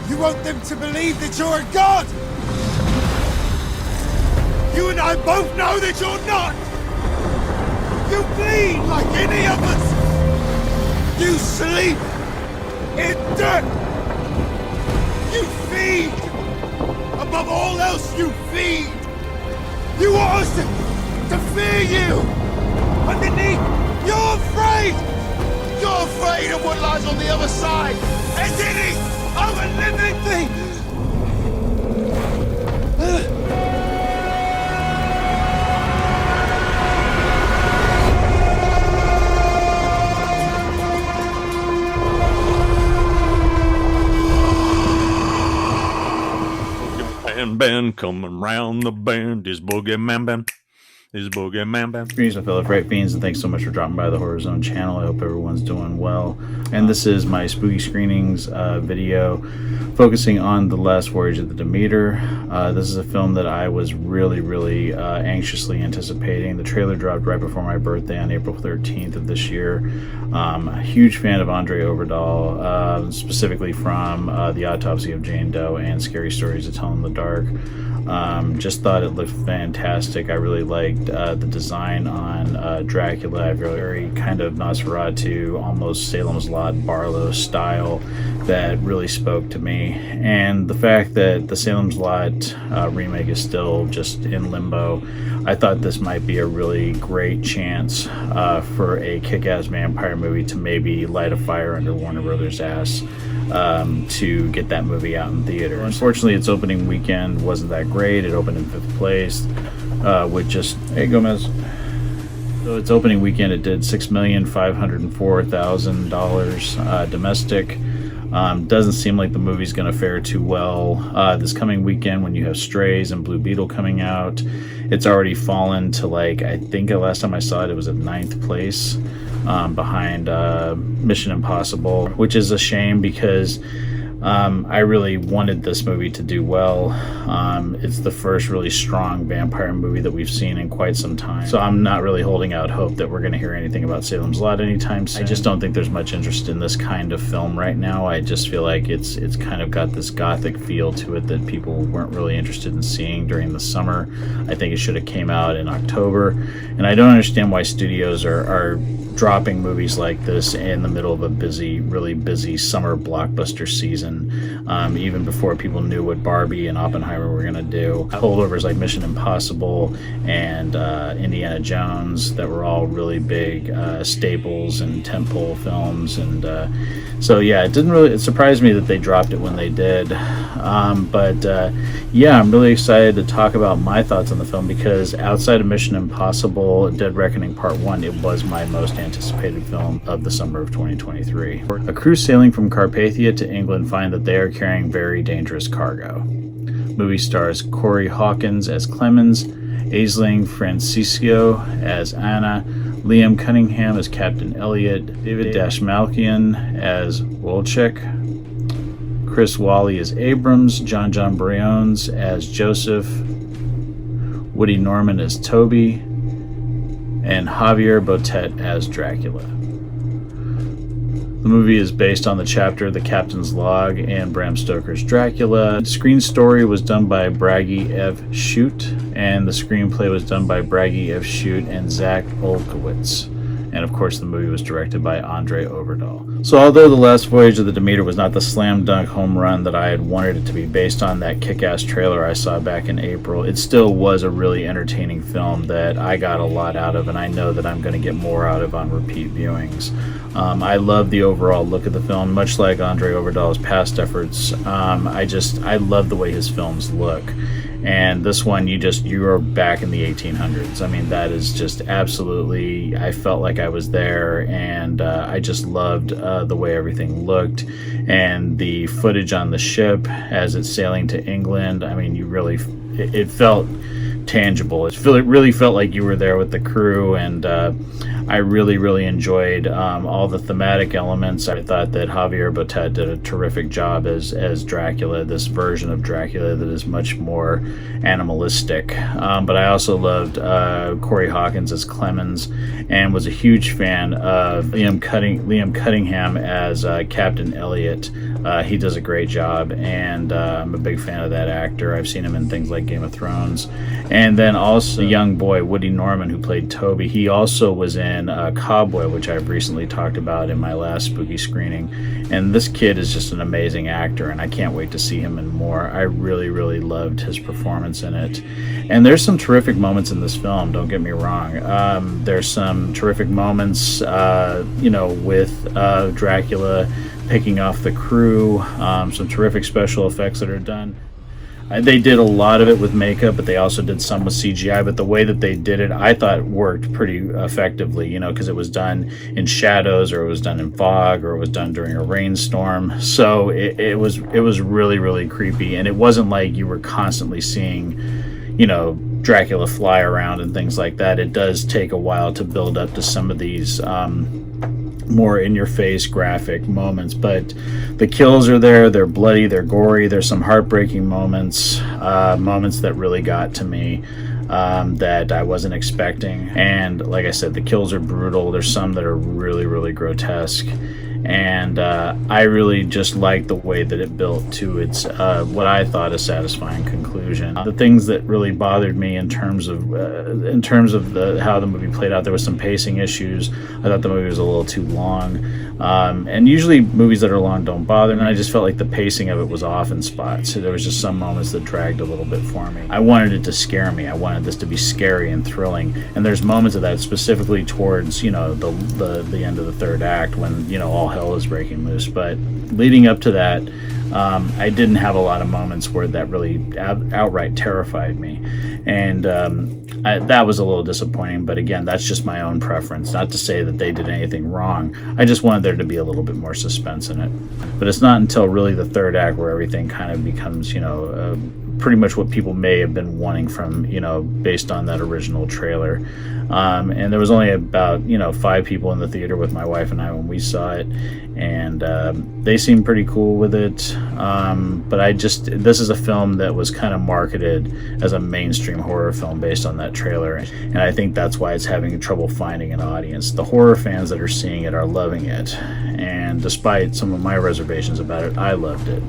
You want them to believe that you're a god? You and I both know that you're not! You bleed like any of us! You sleep in dirt! You feed! Above all else, you feed! You want us to fear you! Underneath, you're afraid! You're afraid of what lies on the other side! As any other living thing! Band coming round the bend is BoogeyMan band. Is BoogeyMan band. Greetings, my fellow Fright Fiends, and thanks so much for dropping by the Horror Zone channel. I hope everyone's doing well. And this is my spooky screenings video focusing on The Last Voyage of the Demeter. This is a film that I was really anxiously anticipating. The trailer dropped right before my birthday on April 13th of this year. A huge fan of Andre Overdahl, specifically from The Autopsy of Jane Doe and Scary Stories to Tell in the Dark. Just thought it looked fantastic. I really liked the design on Dracula. I very kind of Nosferatu, almost Salem's Lot Barlow style that really spoke to me. And the fact that the Salem's Lot remake is still just in limbo, I thought this might be a really great chance for a kick-ass vampire movie to maybe light a fire under Warner Brothers' ass to get that movie out in theater. Unfortunately, its opening weekend wasn't that great. It opened in 5th place with just, hey Gomez. So its opening weekend it did $6,504,000 domestic. Doesn't seem like the movie's going to fare too well. This coming weekend when you have Strays and Blue Beetle coming out, it's already fallen to, like, I think the last time I saw it, it was at 9th place behind Mission Impossible, which is a shame because I really wanted this movie to do well. It's the first really strong vampire movie that we've seen in quite some time. So I'm not really holding out hope that we're going to hear anything about Salem's Lot anytime soon. I just don't think there's much interest in this kind of film right now. I just feel like it's kind of got this gothic feel to it that people weren't really interested in seeing during the summer. I think it should have came out in October. And I don't understand why studios are dropping movies like this in the middle of a really busy summer blockbuster season, even before people knew what Barbie and Oppenheimer were going to do. Holdovers like Mission Impossible and Indiana Jones that were all really big staples and tentpole films, and so yeah, it surprised me that they dropped it when they did. But yeah, I'm really excited to talk about my thoughts on the film because outside of Mission Impossible Dead Reckoning Part 1, it was my most anticipated film of the summer of 2023. A crew sailing from Carpathia to England find that they are carrying very dangerous cargo. Movie stars Corey Hawkins as Clemens, Aisling Francisco as Anna, Liam Cunningham as Captain Elliot, David Dashmalkian as Wolchek, Chris Wally as Abrams, John Briones as Joseph, Woody Norman as Toby, and Javier Botet as Dracula. The movie is based on the chapter The Captain's Log and Bram Stoker's Dracula. The screen story was done by Bragi F. Shute, and the screenplay was done by Bragi F. Shute and Zach Olkowitz. And of course, the movie was directed by Andre Overdahl. So although The Last Voyage of the Demeter was not the slam dunk home run that I had wanted it to be based on that kick-ass trailer I saw back in April, it still was a really entertaining film that I got a lot out of, and I know that I'm going to get more out of on repeat viewings. I love the overall look of the film, much like Andre Overdahl's past efforts. I love the way his films look. And this one, you're back in the 1800s. I mean, that is just absolutely, I felt like I was there, and I just loved the way everything looked. And the footage on the ship as it's sailing to England, I mean, it felt tangible. It really felt like you were there with the crew, and I really enjoyed all the thematic elements. I thought that Javier Botet did a terrific job as Dracula, this version of Dracula that is much more animalistic. But I also loved Corey Hawkins as Clemens, and was a huge fan of Liam Cunningham as Captain Elliot. He does a great job, and I'm a big fan of that actor. I've seen him in things like Game of Thrones. And then also the young boy, Woody Norman, who played Toby, he also was in Cowboy, which I've recently talked about in my last spooky screening. And this kid is just an amazing actor, and I can't wait to see him in more. I really, really loved his performance in it. And there's some terrific moments in this film, don't get me wrong. There's some terrific moments, with Dracula picking off the crew, some terrific special effects that are done. They did a lot of it with makeup, but they also did some with CGI. But the way that they did it, I thought worked pretty effectively, because it was done in shadows, or it was done in fog, or it was done during a rainstorm. So it was really, really creepy. And it wasn't like you were constantly seeing, Dracula fly around and things like that. It does take a while to build up to some of these more in-your-face graphic moments, but the kills are there. They're bloody, they're gory, there's some heartbreaking moments that really got to me, that I wasn't expecting. And like I said, the kills are brutal. There's some that are really, really grotesque, and I really just liked the way that it built to its what I thought a satisfying conclusion. The things that really bothered me in terms of how the movie played out, there was some pacing issues. I thought the movie was a little too long, and usually movies that are long don't bother me. And I just felt like the pacing of it was off in spots. So there was just some moments that dragged a little bit for me. I wanted it to scare me. I wanted this to be scary and thrilling. And there's moments of that, specifically towards the end of the third act, when all hell is breaking loose. But leading up to that, I didn't have a lot of moments where that really outright terrified me, and that was a little disappointing. But again, that's just my own preference. Not to say that they did anything wrong. I just wanted there to be a little bit more suspense in it. But it's not until really the third act where everything kind of becomes, pretty much what people may have been wanting from, based on that original trailer. And there was only about 5 people in the theater with my wife and I when we saw it, and they seemed pretty cool with it. But this is a film that was kind of marketed as a mainstream horror film based on that trailer, and I think that's why it's having trouble finding an audience. The horror fans that are seeing it are loving it, and despite some of my reservations about it, I loved it.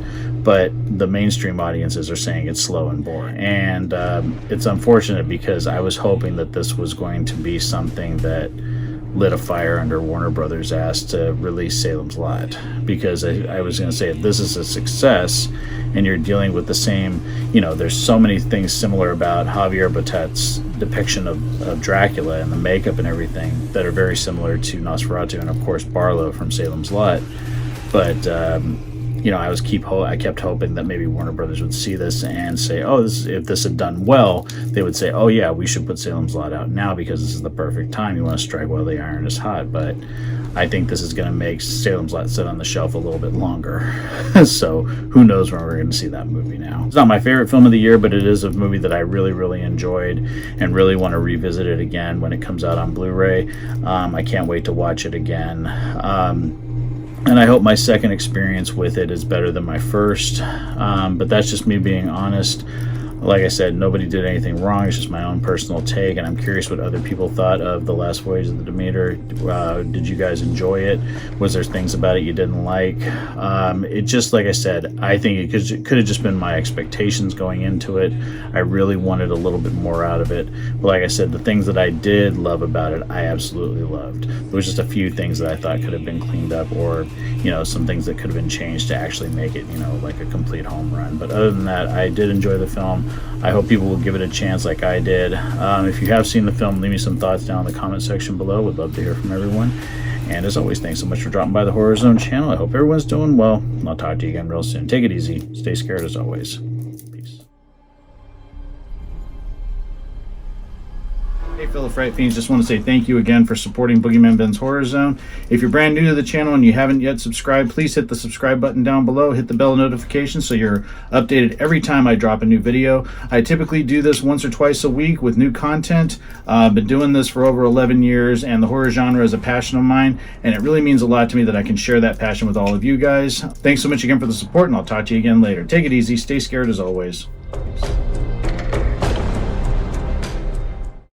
But the mainstream audiences are saying it's slow and boring. And it's unfortunate, because I was hoping that this was going to be something that lit a fire under Warner Brothers' ass to release Salem's Lot. Because I was going to say, if this is a success and you're dealing with the same, there's so many things similar about Javier Botet's depiction of Dracula and the makeup and everything that are very similar to Nosferatu, and of course Barlow from Salem's Lot. But I kept hoping that maybe Warner Brothers would see this and say, if this had done well, they would say, oh yeah, we should put Salem's Lot out now because this is the perfect time. You want to strike while the iron is hot. But I think this is going to make Salem's Lot sit on the shelf a little bit longer. So who knows when we're going to see that movie now. It's not my favorite film of the year, but it is a movie that I really, really enjoyed and really want to revisit it again when it comes out on Blu-ray. I can't wait to watch it again. And I hope my second experience with it is better than my first. But that's just me being honest. Like I said, nobody did anything wrong. It's just my own personal take, and I'm curious what other people thought of The Last Voyage of the Demeter. Did you guys enjoy it? Was there things about it you didn't like? It just, like I said, I think it could have just been my expectations going into it. I really wanted a little bit more out of it. But like I said, the things that I did love about it, I absolutely loved. There was just a few things that I thought could have been cleaned up, or some things that could have been changed to actually make it, like a complete home run. But other than that, I did enjoy the film. I hope people will give it a chance like I did. If you have seen the film, leave me some thoughts down in the comment section below. Would love to hear from everyone. And as always, thanks so much for dropping by the Horror Zone channel. I hope everyone's doing well. I'll talk to you again real soon. Take it easy. Stay scared as always. Hey fellow Fright Fiends, just want to say thank you again for supporting BoogeyMan Ben's Horror Zone. If you're brand new to the channel and you haven't yet subscribed, please hit the subscribe button down below, hit the bell notification so you're updated every time I drop a new video. I typically do this once or twice a week with new content. I've been doing this for over 11 years, and the horror genre is a passion of mine, and it really means a lot to me that I can share that passion with all of you guys. Thanks so much again for the support, and I'll talk to you again later. Take it easy, stay scared as always. Peace.